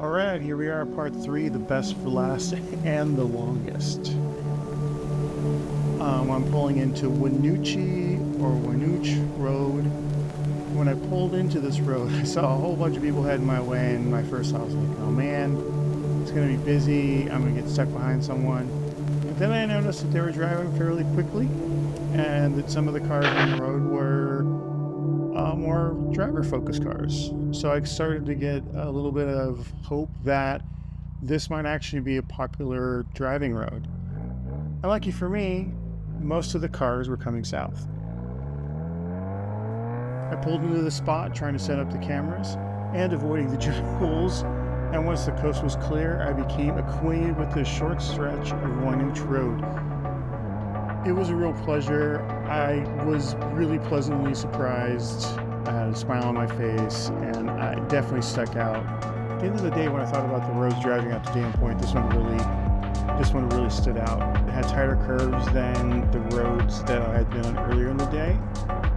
All right, here we are, part 3, the best for last and the longest. I'm pulling into Wynooche Road. When I pulled into this road, I saw a whole bunch of people heading my way, and my first thought was like, oh man, it's going to be busy, I'm going to get stuck behind someone. But then I noticed that they were driving fairly quickly, and that some of the cars on the road were more driver-focused cars. So I started to get a little bit of hope that this might actually be a popular driving road. And lucky for me, most of the cars were coming south. I pulled into the spot trying to set up the cameras and avoiding the holes, and once the coast was clear, I became acquainted with the short stretch of Wynooche Road. It was a real pleasure. I was really pleasantly surprised. I had a smile on my face, and it definitely stuck out. At the end of the day, when I thought about the roads driving out to Damon Point, this one really stood out. It had tighter curves than the roads that I had been on earlier in the day.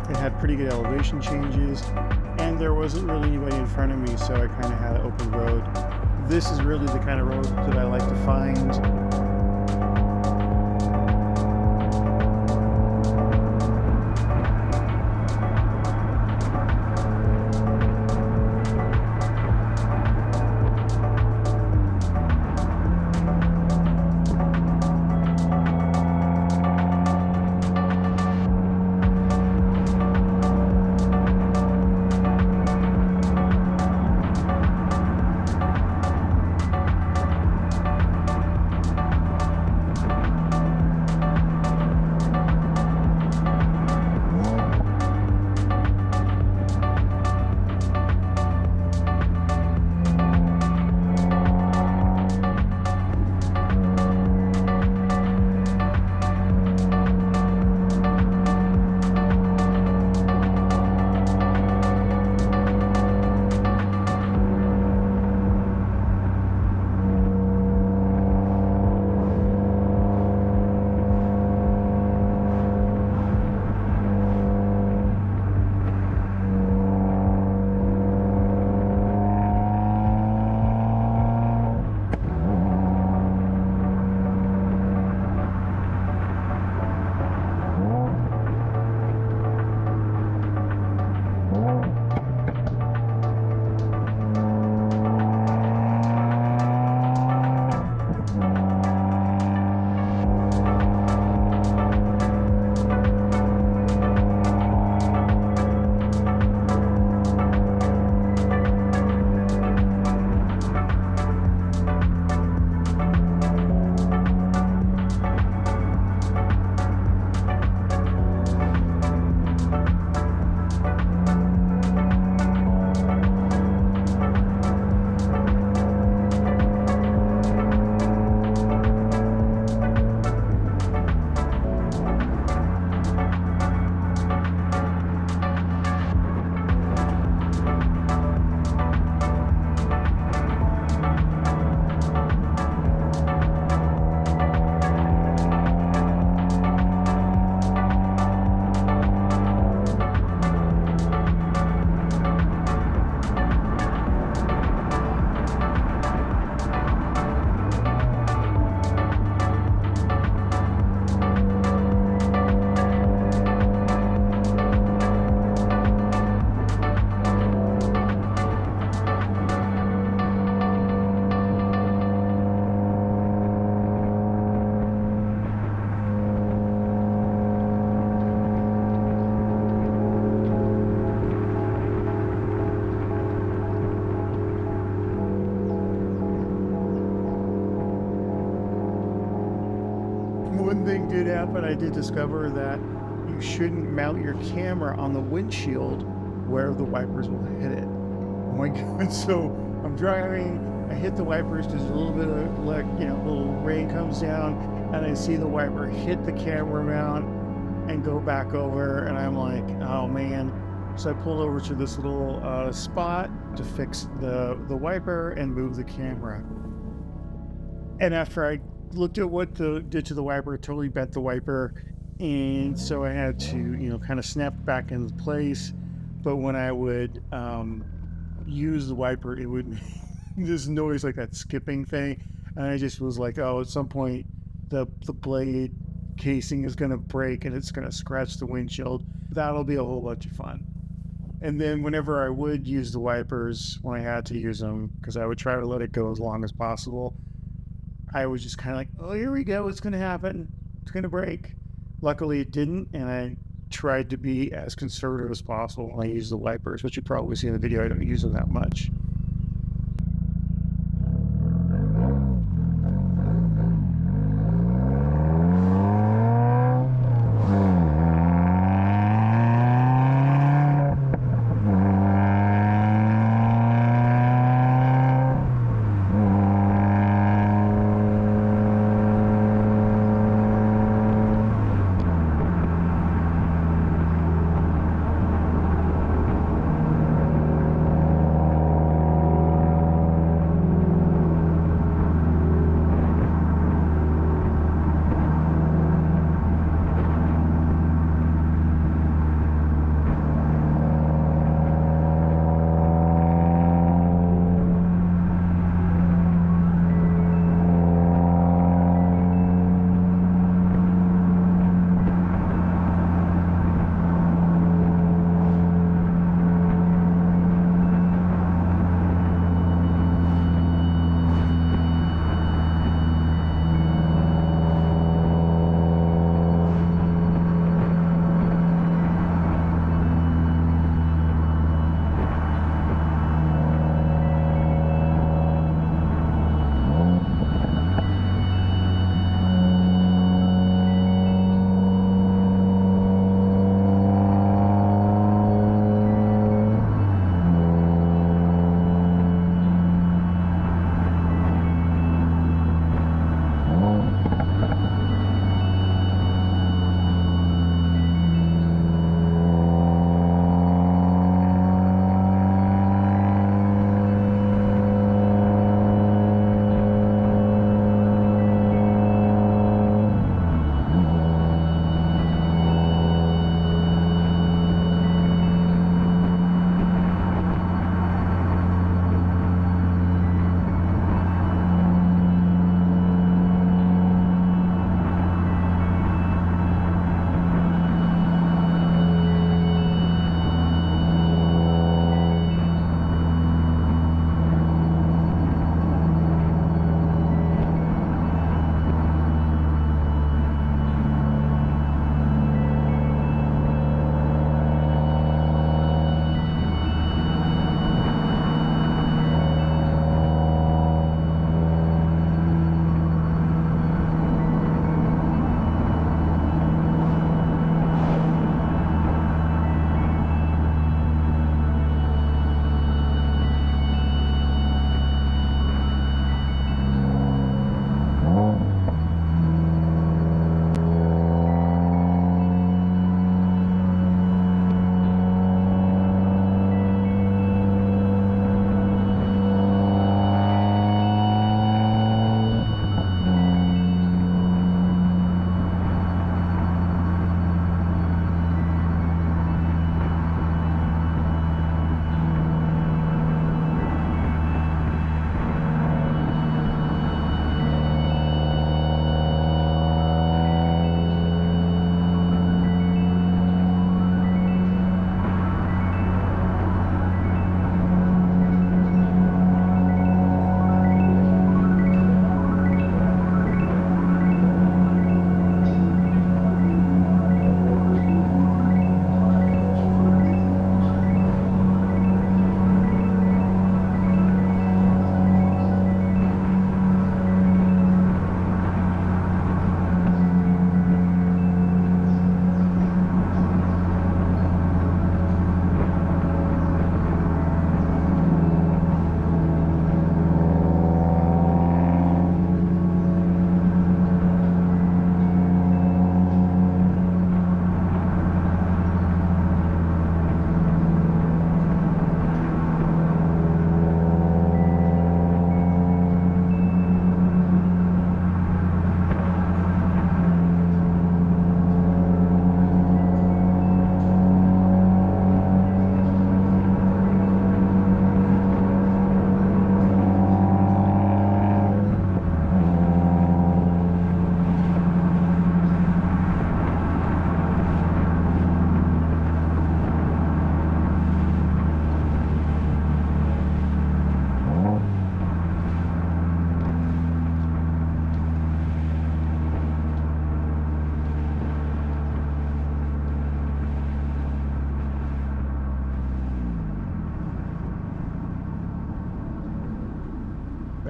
It had pretty good elevation changes, and there wasn't really anybody in front of me, so I kind of had an open road. This is really the kind of road that I like to find. One thing did happen. I did discover that you shouldn't mount your camera on the windshield where the wipers will hit it. Oh my God. So I'm driving, I hit the wipers, there's a little bit of little rain comes down, and I see the wiper hit the camera mount and go back over, and I'm like, oh man. So I pulled over to this little spot to fix the wiper and move the camera. And after I looked at what did to the wiper, it totally bent the wiper, and so I had to kind of snap it back into place. But when I would use the wiper, it would this noise, like that skipping thing. And I just was like, oh, at some point the blade casing is going to break and it's going to scratch the windshield. That'll be a whole bunch of fun. And then whenever I would use the wipers, when I had to use them, because I would try to let it go as long as possible, I was just kind of like, oh, here we go. It's going to happen. It's going to break. Luckily, it didn't. And I tried to be as conservative as possible when I used the wipers, which you probably see in the video. I don't use them that much.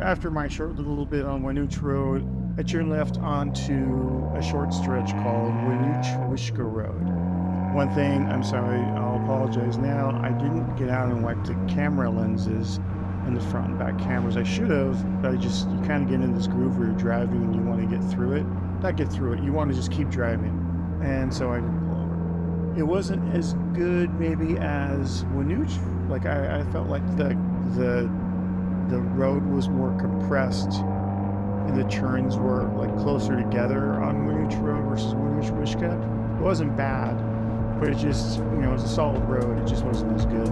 after my short little bit on Wynooche Road, I turned left onto a short stretch called Wynooche Wishkah Road. One thing, I'm sorry, I'll apologize now, I didn't get out and wipe the camera lenses in the front and back cameras. I should have, but you kind of get in this groove where you're driving and you want to get through it. Not get through it, you want to just keep driving. And so I didn't pull over. It wasn't as good maybe as Wynooche. Like I felt like the road was more compressed and the turns were like closer together on Wynooche Road versus Wynooche Wishkah. It wasn't bad, but it just, it was a solid road. It just wasn't as good.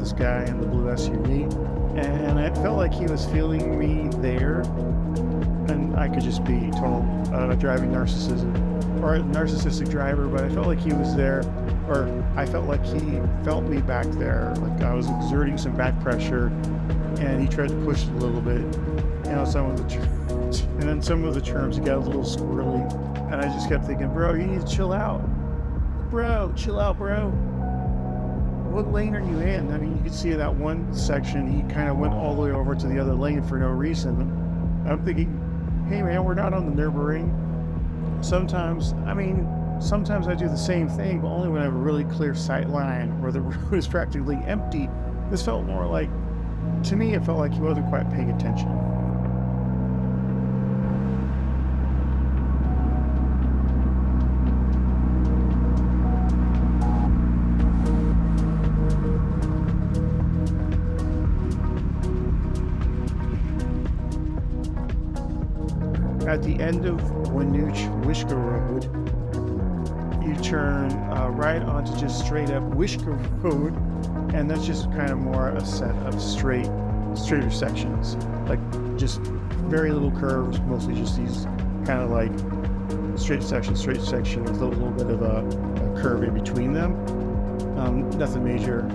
this guy in the blue SUV, and I felt like he was feeling me there, and I could just be total driving narcissism or a narcissistic driver, but I felt like he was there, or I felt like he felt me back there, like I was exerting some back pressure, and he tried to push it a little bit. You know, some of the terms, and then some of the terms got a little squirrely, and I just kept thinking, bro, you need to chill out. Bro, chill out, bro. What lane are you in? I mean, you could see that one section, he kind of went all the way over to the other lane for no reason. I'm thinking, hey man, we're not on the Nürburgring. Sometimes I do the same thing, but only when I have a really clear sight line where the road is practically empty. This felt more like, to me, it felt like he wasn't quite paying attention. At the end of Wynooche Wishkah Road, you turn right onto just straight up Wishka Road, and that's just kind of more a set of straighter sections, like just very little curves, mostly just these kind of like straight sections with a little bit of a curve in between them. Nothing major.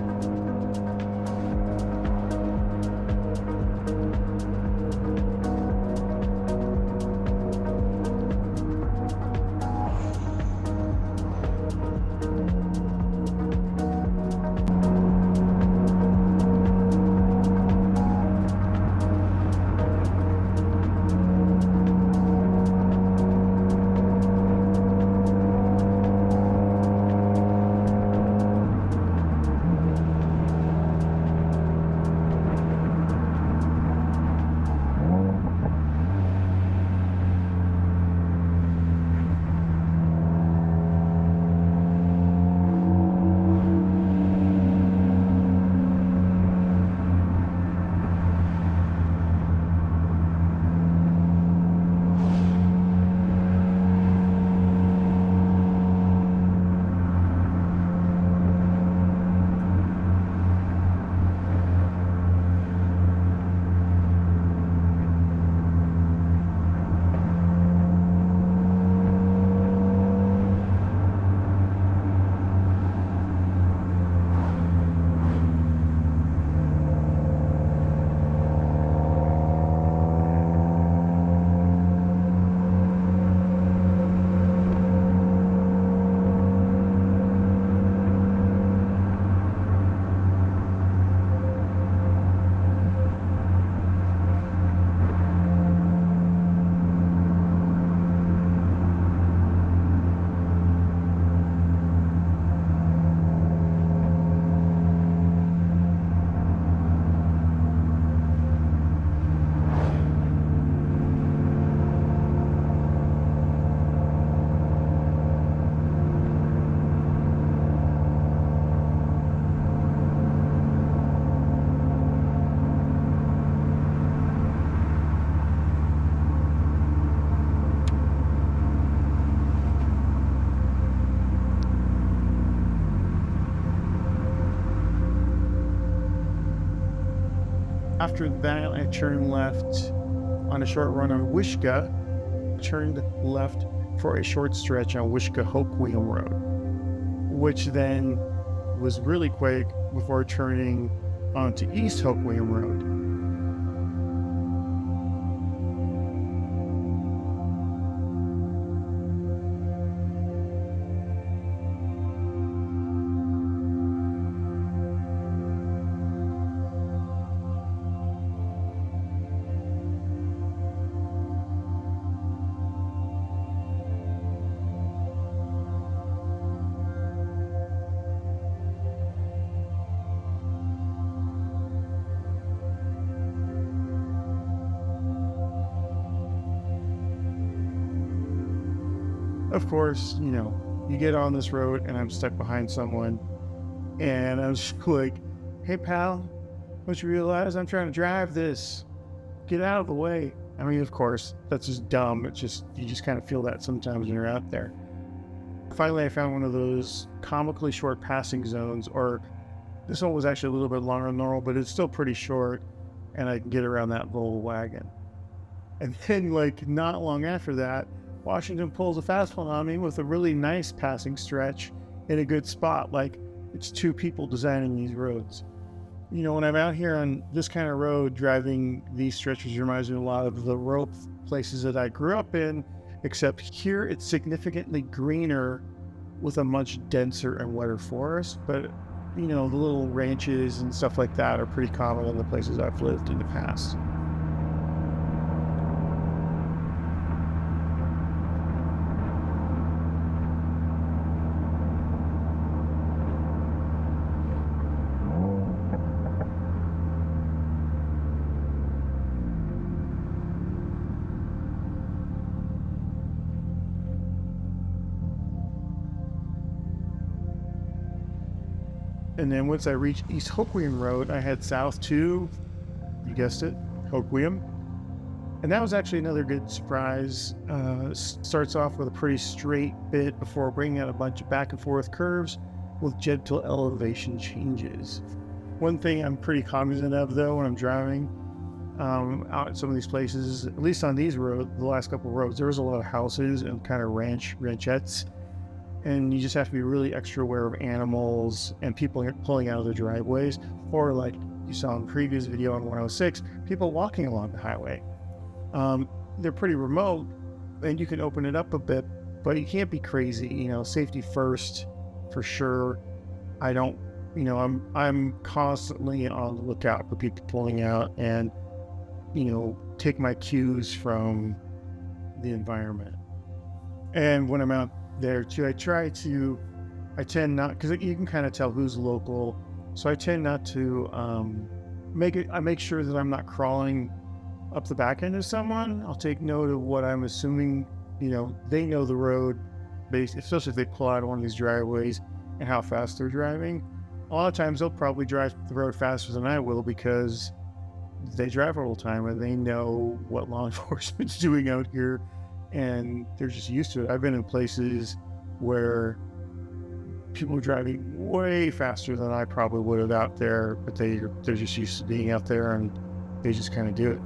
After that, I turned left on a short run on Wiskah, turned left for a short stretch on Wishka Hoquiam Road, which then was really quick before turning onto East Hoquiam Road. Of course, you get on this road and I'm stuck behind someone, and I was just like, hey pal, don't you realize I'm trying to drive this? Get out of the way. I mean, of course, that's just dumb. You just kind of feel that sometimes when you're out there. Finally, I found one of those comically short passing zones, or This one was actually a little bit longer than normal, but it's still pretty short, and I can get around that little wagon. And then, like, not long after that, Washington pulls a fast one on me with a really nice passing stretch in a good spot. Like, it's two people designing these roads. You know, when I'm out here on this kind of road, driving these stretches reminds me a lot of the road places that I grew up in, except here it's significantly greener with a much denser and wetter forest. But, you know, the little ranches and stuff like that are pretty common in the places I've lived in the past. And then once I reached East Hoquiam Road, I head south to, you guessed it, Hoquiam. And that was actually another good surprise. Starts off with a pretty straight bit before bringing out a bunch of back and forth curves with gentle elevation changes. One thing I'm pretty cognizant of, though, when I'm driving out at some of these places, at least on these roads, the last couple of roads, there was a lot of houses and kind of ranchettes. And you just have to be really extra aware of animals and people pulling out of the driveways, or like you saw in the previous video on 106, people walking along the highway. They're pretty remote, and you can open it up a bit, but you can't be crazy. You know, safety first, for sure. I don't, you know, I'm constantly on the lookout for people pulling out, and, you know, take my cues from the environment. And when I'm out there too, I tend not, because you can kind of tell who's local, so I tend not to I make sure that I'm not crawling up the back end of someone. I'll take note of what I'm assuming, you know, they know the road, especially if they pull out of one of these driveways, and how fast they're driving. A lot of times they'll probably drive the road faster than I will because they drive all the time and they know what law enforcement's doing out here, and they're just used to it. I've been in places where people are driving way faster than I probably would have out there, but they're just used to being out there, and they just kind of do it.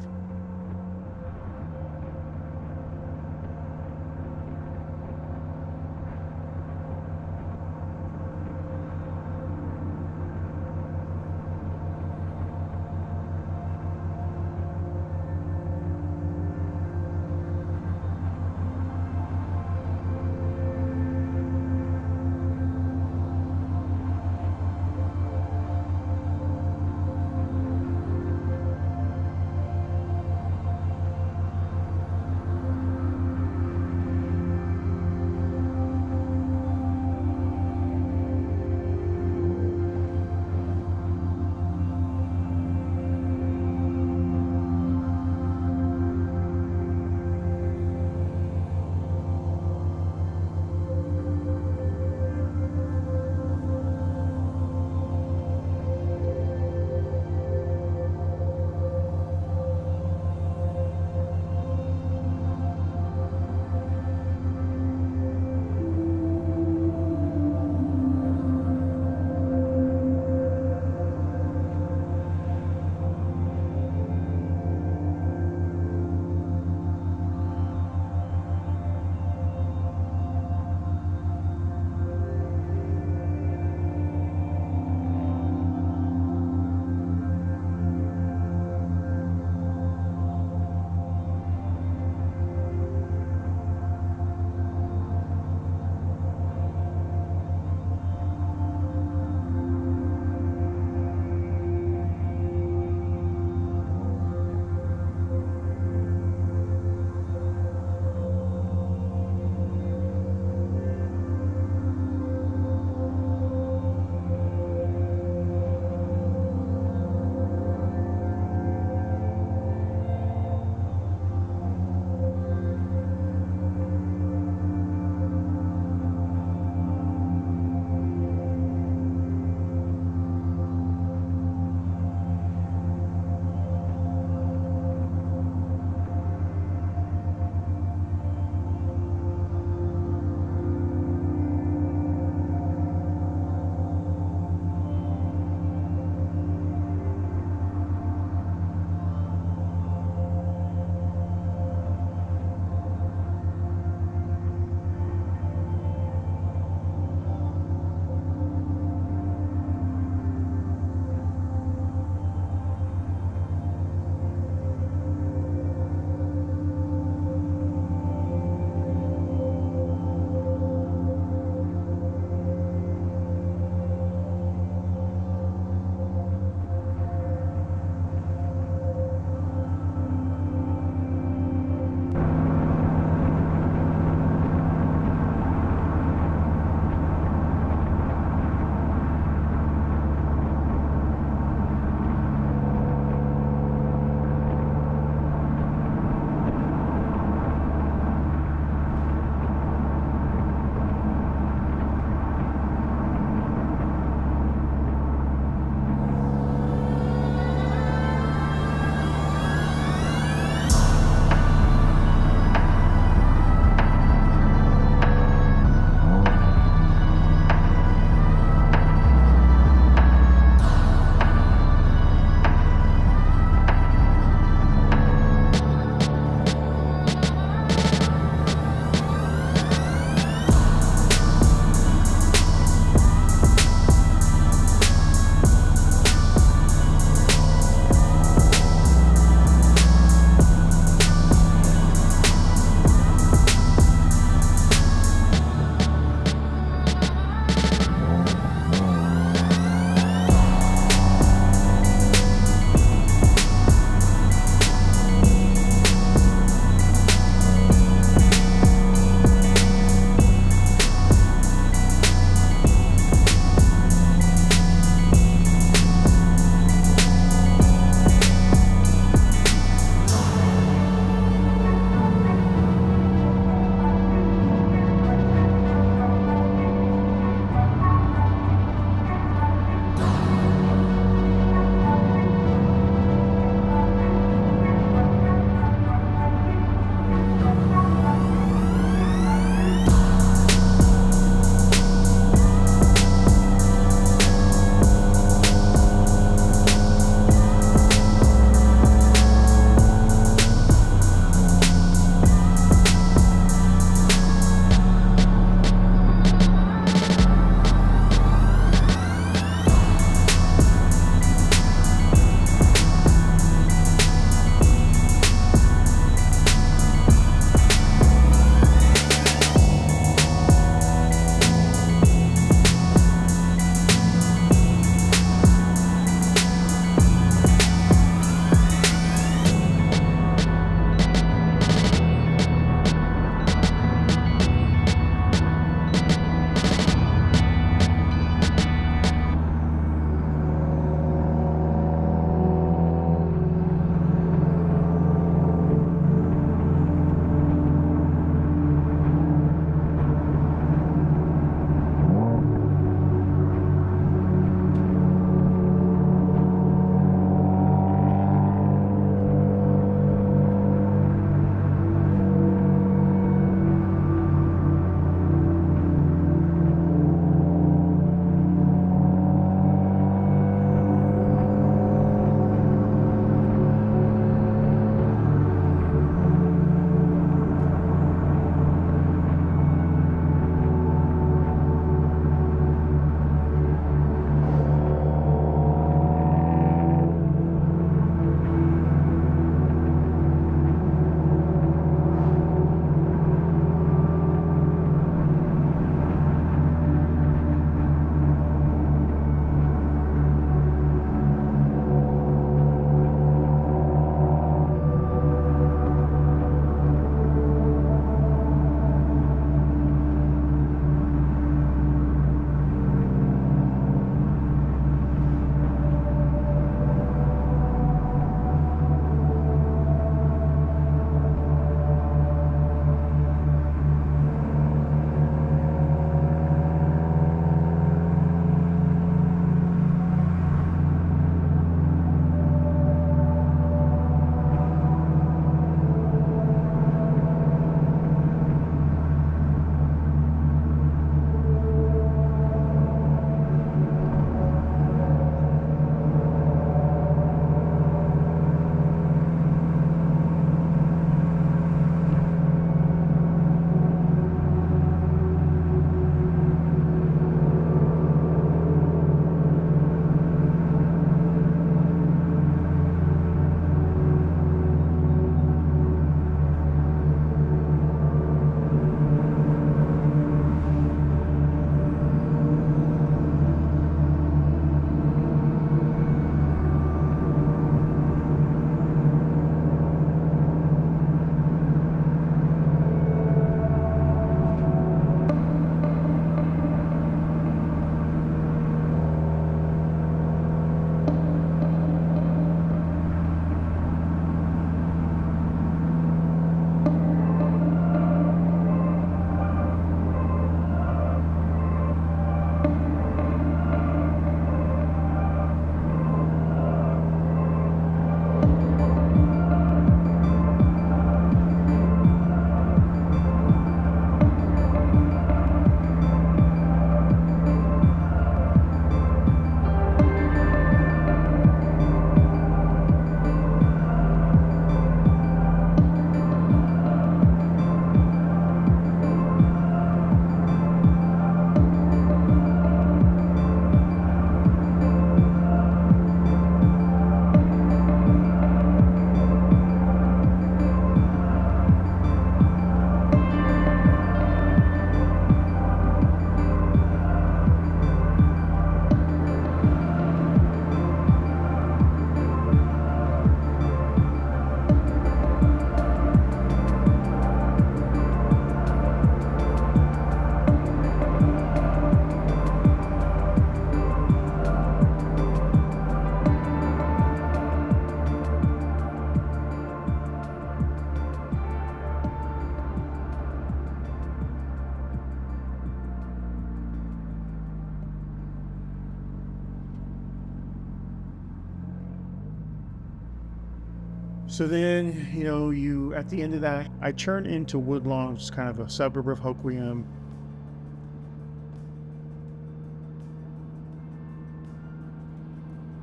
So then, you at the end of that, I turn into Woodlawn, which is kind of a suburb of Hoquiam.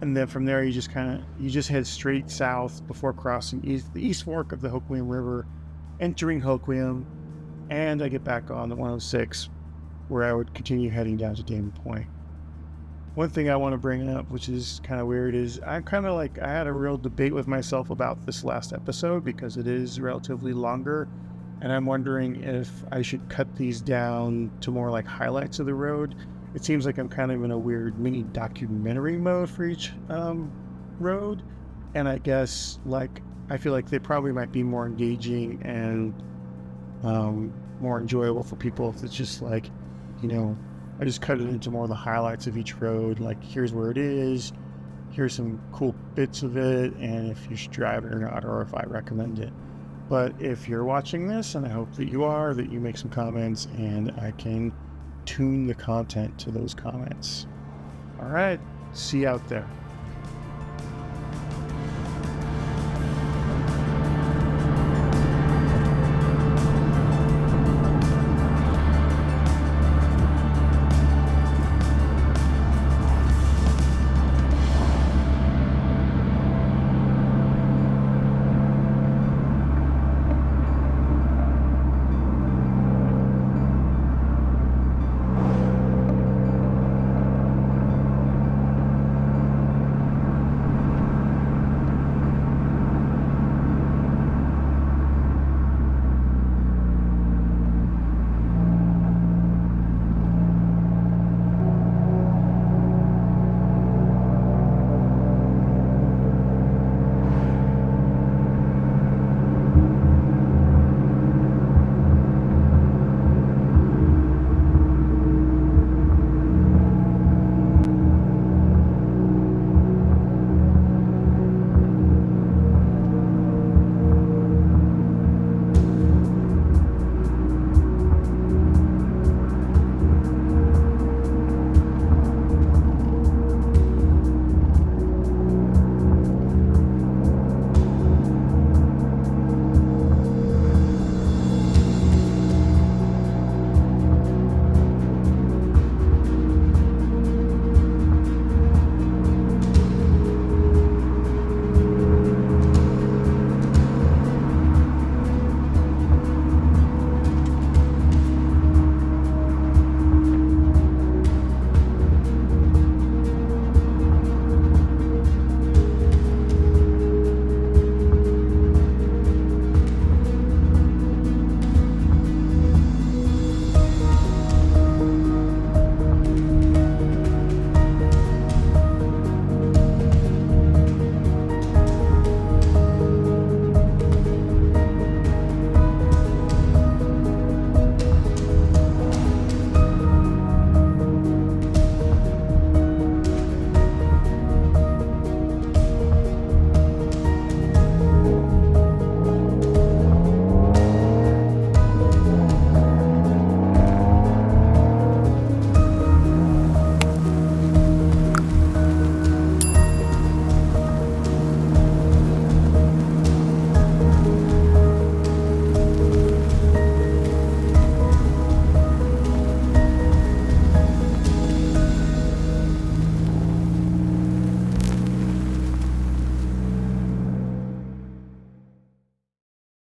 And then from there, you just head straight south before crossing the east fork of the Hoquiam River, entering Hoquiam, and I get back on the 106, where I would continue heading down to Damon Point. One thing I want to bring up, which is kind of weird, is I had a real debate with myself about this last episode because it is relatively longer, and I'm wondering if I should cut these down to more like highlights of the road. It seems like I'm kind of in a weird mini documentary mode for each road, and I guess I feel like they probably might be more engaging and more enjoyable for people if it's just I just cut it into more of the highlights of each road. Like, here's where it is, here's some cool bits of it, and if you should drive it or not, or if I recommend it. But if you're watching this, and I hope that you are, that you make some comments and I can tune the content to those comments. All right, see you out there.